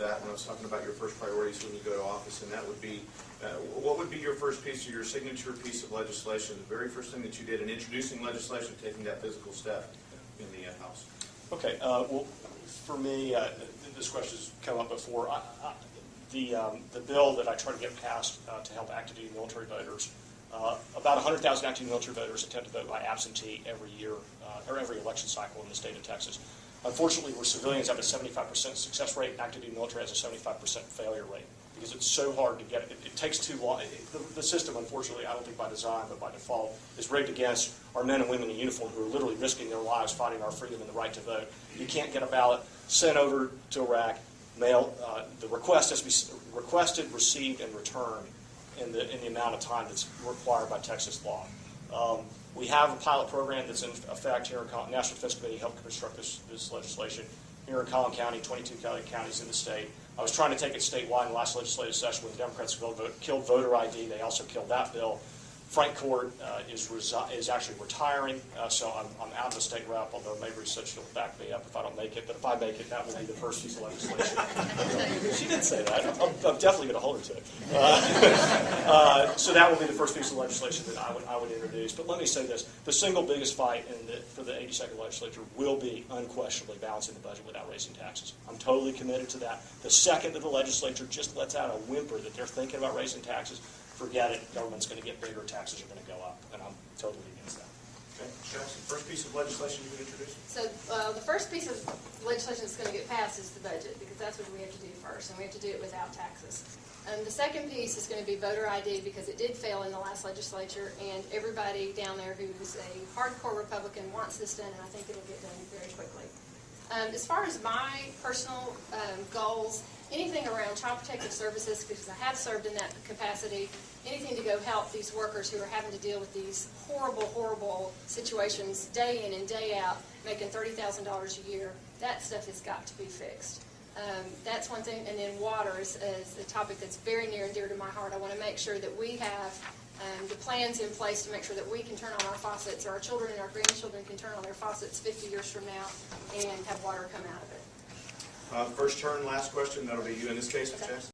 that when I was talking about your first priorities when you go to office, and that would be, what would be your first piece of your signature piece of legislation, the very first thing that you did in introducing legislation, taking that physical step in the House? Okay. Well, for me, this question has come up before. The bill that I try to get passed to help active duty military voters, about 100,000 active duty military voters attempt to vote by absentee every year or every election cycle in the state of Texas. Unfortunately, where civilians have a 75% success rate, active duty military has a 75% failure rate because it's so hard to get it. It takes too long. The system, unfortunately, I don't think by design but by default, is rigged against our men and women in uniform who are literally risking their lives fighting our freedom and the right to vote. You can't get a ballot sent over to Iraq, mail. The request has to be requested, received, and returned in the amount of time that's required by Texas law. We have a pilot program that's in effect here in National Defense Committee helped construct this legislation here in Collin County, 22 counties in the state. I was trying to take it statewide in the last legislative session when the Democrats killed voter ID. They also killed that bill. Frank Court is actually retiring, so I'm out of the state rep, although Mabrie said she'll back me up if I don't make it. But if I make it, that will be the first piece of legislation. She did say that. I'm definitely going to hold her to it. So that will be the first piece of legislation that I would introduce. But let me say this. The single biggest fight for the 82nd legislature will be unquestionably balancing the budget without raising taxes. I'm totally committed to that. The second that the legislature just lets out a whimper that they're thinking about raising taxes, forget it. Government's going to get bigger. Taxes are going to go up, and I'm totally against that. Okay, Chelsea, first piece of legislation you would introduce? So the first piece of legislation that's going to get passed is the budget, because that's what we have to do first, and we have to do it without taxes. The second piece is going to be voter ID, because it did fail in the last legislature, and everybody down there who is a hardcore Republican wants this done, and I think it'll get done very quickly. As far as my personal goals, anything around child protective services, because I have served in that capacity, anything to go help these workers who are having to deal with these horrible, horrible situations day in and day out, making $30,000 a year, that stuff has got to be fixed. That's one thing. And then water is a topic that's very near and dear to my heart. I want to make sure that we have the plans in place to make sure that we can turn on our faucets, or our children and our grandchildren can turn on their faucets 50 years from now and have water come out of it. First turn, last question. That'll be you in this case, Okay. Jess.